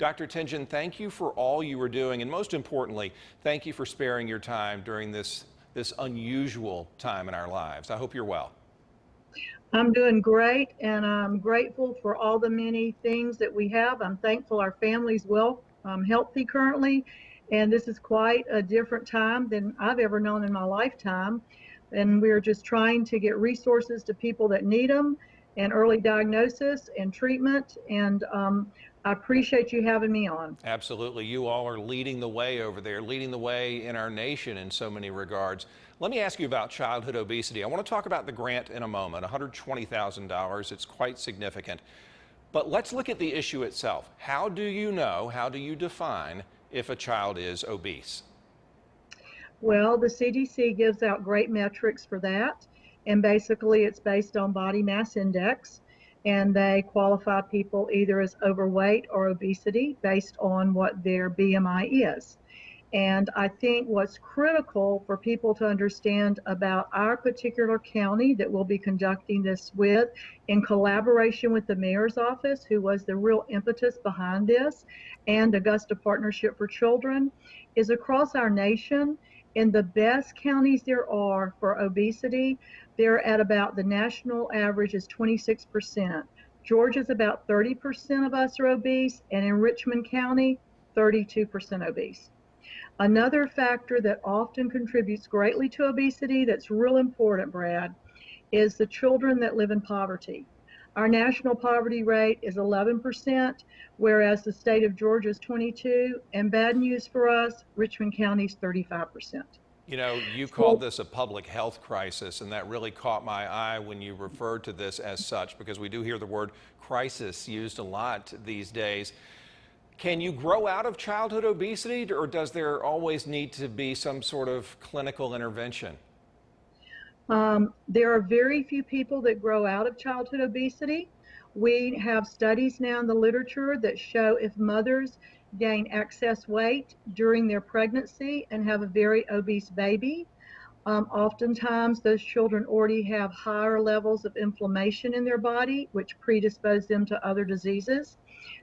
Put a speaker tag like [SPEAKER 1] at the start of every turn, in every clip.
[SPEAKER 1] Dr. Tingen, thank you for all you are doing, and most importantly, thank you for sparing your time during this unusual time in our lives. I hope you're well.
[SPEAKER 2] I'm doing great, and I'm grateful for all the many things that we have. I'm thankful our family's well, healthy currently, and this is quite a different time than I've ever known in my lifetime. And we're just trying to get resources to people that need them, and early diagnosis and treatment. And I appreciate you having me on.
[SPEAKER 1] Absolutely. You all are leading the way over there, leading the way in our nation in so many regards. Let me ask you about childhood obesity. I want to talk about the grant in a moment, $120,000. It's quite significant. But let's look at the issue itself. How do you know, how do you define if a child is obese?
[SPEAKER 2] Well, the CDC gives out great metrics for that. And basically, it's based on body mass index. And they qualify people either as overweight or obesity based on what their BMI is. And I think what's critical for people to understand about our particular county that we'll be conducting this with, in collaboration with the mayor's office, who was the real impetus behind this, and Augusta Partnership for Children, is across our nation, in the best counties there are for obesity, they're at about, the national average is 26%. Georgia's about 30% of us are obese, and in Richmond County, 32% obese. Another factor that often contributes greatly to obesity that's real important, Brad, is the children that live in poverty. Our national poverty rate is 11%, whereas the state of Georgia is 22%, and bad news for us, Richmond County is 35%.
[SPEAKER 1] You know, you called this a public health crisis, and that really caught my eye when you referred to this as such, because we do hear the word crisis used a lot these days. Can you grow out of childhood obesity, or does there always need to be some sort of clinical intervention?
[SPEAKER 2] There are very few people that grow out of childhood obesity. We have studies now in the literature that show if mothers gain excess weight during their pregnancy and have a very obese baby, oftentimes those children already have higher levels of inflammation in their body, which predispose them to other diseases.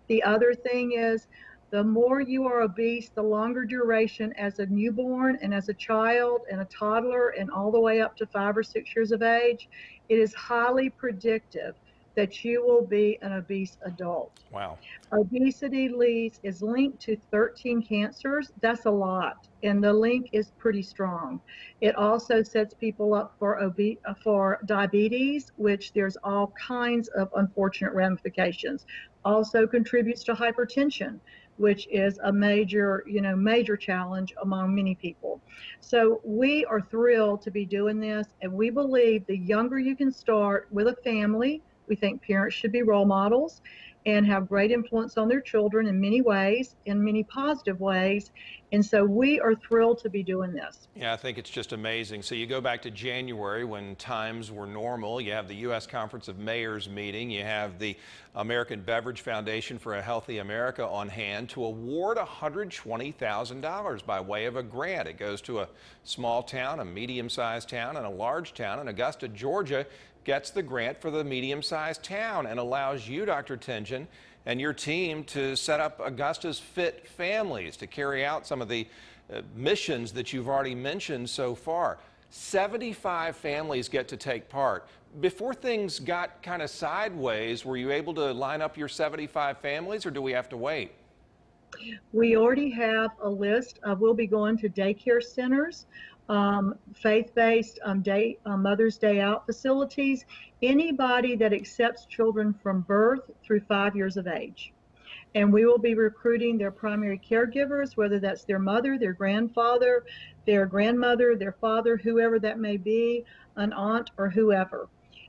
[SPEAKER 2] The other thing is, the more you are obese, the longer duration as a newborn and as a child and a toddler and all the way up to 5 or 6 years of age, it is highly predictive that you will be an obese adult.
[SPEAKER 1] Wow.
[SPEAKER 2] Obesity is linked to 13 cancers. That's a lot, and the link is pretty strong. It also sets people up for diabetes, which there's all kinds of unfortunate ramifications. Also contributes to hypertension, which is a major challenge among many people. So we are thrilled to be doing this, and we believe the younger you can start with a family. We think parents should be role models and have great influence on their children in many ways, in many positive ways. And so we are thrilled to be doing this.
[SPEAKER 1] Yeah, I think it's just amazing. So you go back to January when times were normal. You have the U.S. Conference of Mayors meeting. You have the American Beverage Foundation for a Healthy America on hand to award $120,000 by way of a grant. It goes to a small town, a medium-sized town, and a large town. And Augusta, Georgia gets the grant for the medium-sized town and allows you, Dr. Tingen, and your team to set up Augusta's Fit Families to carry out some of the missions that you've already mentioned so far. 75 families get to take part. Before things got kind of sideways, were you able to line up your 75 families, or do we have to wait?
[SPEAKER 2] We already have a list. We'll be going to daycare centers, faith-based Mother's Day Out facilities, anybody that accepts children from birth through 5 years of age. And we will be recruiting their primary caregivers, whether that's their mother, their grandfather, their grandmother, their father, whoever that may be, an aunt or whoever.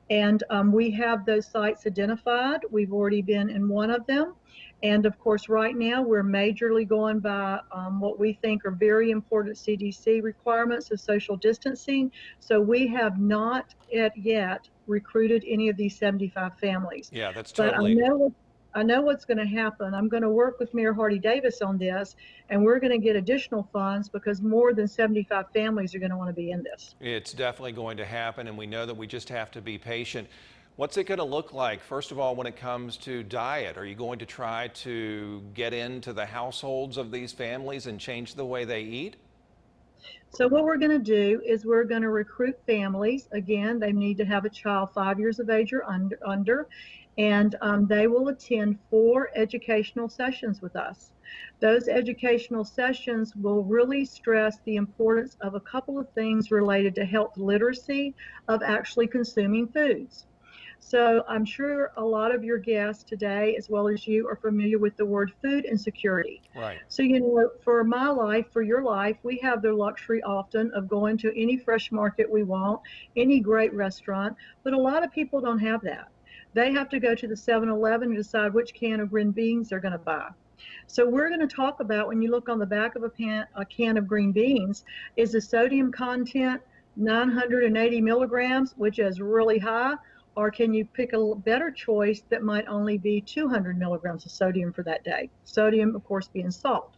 [SPEAKER 2] And we have those sites identified. We've already been in one of them. And of course, right now we're majorly going by what we think are very important CDC requirements of social distancing. So we have not yet recruited any of these 75 families.
[SPEAKER 1] Yeah, that's totally.
[SPEAKER 2] But I know what's going to happen. I'm going to work with Mayor Hardie Davis on this, and we're going to get additional funds because more than 75 families are going to want to be in this.
[SPEAKER 1] It's definitely going to happen, and we know that we just have to be patient. What's it going to look like, first of all, when it comes to diet? Are you going to try to get into the households of these families and change the way they eat?
[SPEAKER 2] So what we're going to do is we're going to recruit families. Again, they need to have a child 5 years of age or under, and they will attend 4 educational sessions with us. Those educational sessions will really stress the importance of a couple of things related to health literacy of actually consuming foods. So I'm sure a lot of your guests today, as well as you, are familiar with the word food insecurity.
[SPEAKER 1] Right.
[SPEAKER 2] So, for my life, for your life, we have the luxury often of going to any fresh market we want, any great restaurant, but a lot of people don't have that. They have to go to the 7-Eleven and decide which can of green beans they're going to buy. So we're going to talk about, when you look on the back of a can of green beans, is the sodium content 980 milligrams, which is really high, or can you pick a better choice that might only be 200 milligrams of sodium for that day? Sodium, of course, being salt.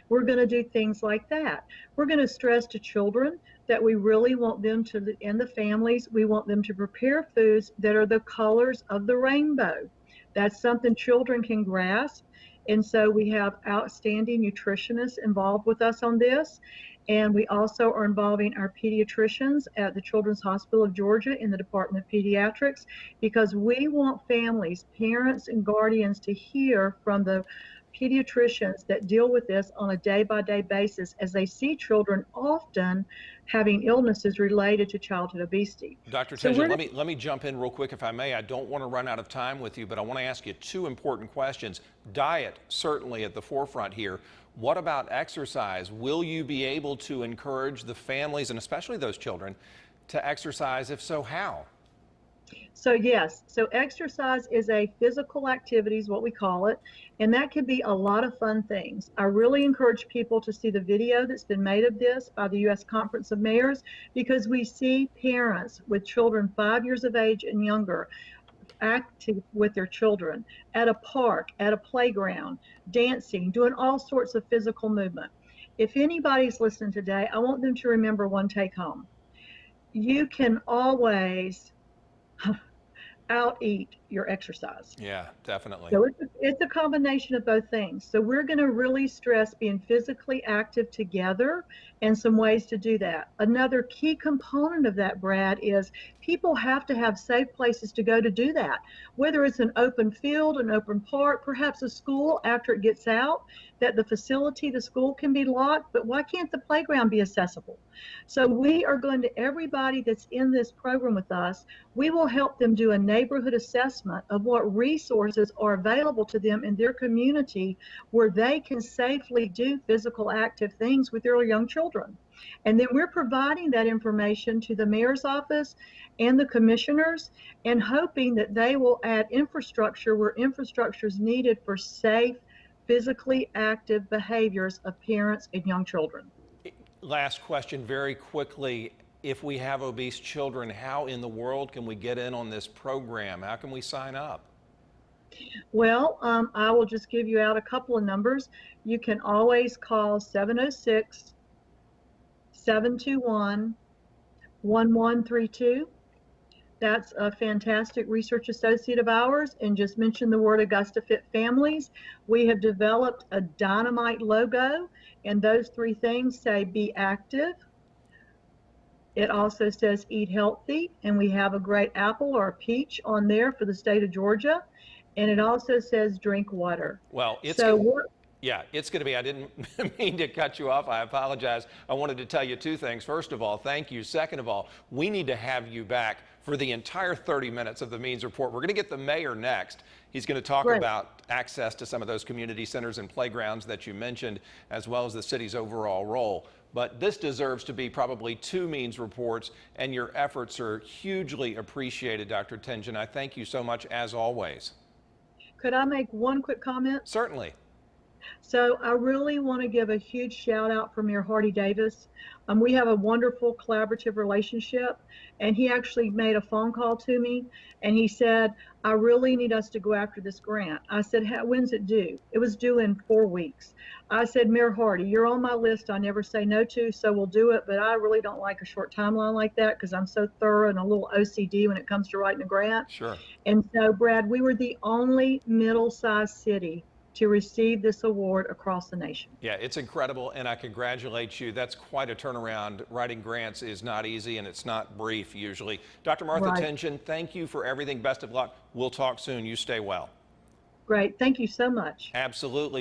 [SPEAKER 2] We're going to do things like that. We're going to stress to children that we really want them to, and the families, we want them to prepare foods that are the colors of the rainbow. That's something children can grasp. And so we have outstanding nutritionists involved with us on this. And we also are involving our pediatricians at the Children's Hospital of Georgia in the Department of Pediatrics, because we want families, parents, and guardians to hear from the pediatricians that deal with this on a day-by-day basis, as they see children often having illnesses related to childhood obesity.
[SPEAKER 1] Dr. Tingen, let me jump in real quick, if I may. I don't want to run out of time with you, but I want to ask you 2 important questions. Diet, certainly at the forefront here. What about exercise? Will you be able to encourage the families, and especially those children, to exercise? If so, how?
[SPEAKER 2] So yes, so exercise is a physical activity, is what we call it, and that can be a lot of fun things. I really encourage people to see the video that's been made of this by the U.S. Conference of Mayors, because we see parents with children 5 years of age and younger active with their children at a park, at a playground, dancing, doing all sorts of physical movement. If anybody's listening today, I want them to remember one take home. You can always out eat your exercise.
[SPEAKER 1] Yeah, definitely.
[SPEAKER 2] So it's a combination of both things. So we're going to really stress being physically active together, and some ways to do that. Another key component of that, Brad, is people have to have safe places to go to do that. Whether it's an open field, an open park, perhaps a school after it gets out, that the facility, the school can be locked, but why can't the playground be accessible? So we are going to, everybody that's in this program with us, we will help them do a neighborhood assessment of what resources are available to them in their community where they can safely do physical active things with their young children. And then we're providing that information to the mayor's office and the commissioners, and hoping that they will add infrastructure where infrastructure is needed for safe, physically active behaviors of parents and young children.
[SPEAKER 1] Last question very quickly. If we have obese children, how in the world can we get in on this program? How can we sign up?
[SPEAKER 2] Well, I will just give you out a couple of numbers. You can always call 706-721-1132. That's a fantastic research associate of ours, and just mention the word Augusta Fit Families. We have developed a dynamite logo, and those 3 things say be active. It also says eat healthy, and we have a great apple or a peach on there for the state of Georgia. And it also says drink water.
[SPEAKER 1] Well, it's
[SPEAKER 2] so
[SPEAKER 1] it's going to be, I didn't mean to cut you off. I apologize. I wanted to tell you 2 things. First of all, thank you. Second of all, we need to have you back for the entire 30 minutes of the Means Report. We're going to get the mayor next. He's going to talk about access to some of those community centers and playgrounds that you mentioned, as well as the city's overall role. But this deserves to be probably 2 Means Reports, and your efforts are hugely appreciated, Dr. Tingen. I thank you so much, as always.
[SPEAKER 2] Could I make one quick comment?
[SPEAKER 1] Certainly.
[SPEAKER 2] So I really want to give a huge shout out for Mayor Hardie Davis. We have a wonderful collaborative relationship, and he actually made a phone call to me, and he said, I really need us to go after this grant. I said, when's it due? It was due in 4 weeks. I said, Mayor Hardie, you're on my list I never say no to, so we'll do it, but I really don't like a short timeline like that because I'm so thorough and a little OCD when it comes to writing a grant.
[SPEAKER 1] Sure.
[SPEAKER 2] And so, Brad, we were the only middle-sized city to receive this award across the nation.
[SPEAKER 1] Yeah, it's incredible, and I congratulate you. That's quite a turnaround. Writing grants is not easy, and it's not brief usually. Dr. Martha
[SPEAKER 2] Right.
[SPEAKER 1] Tingen, thank you for everything. Best of luck. We'll talk soon. You stay well.
[SPEAKER 2] Great. Thank you so much.
[SPEAKER 1] Absolutely.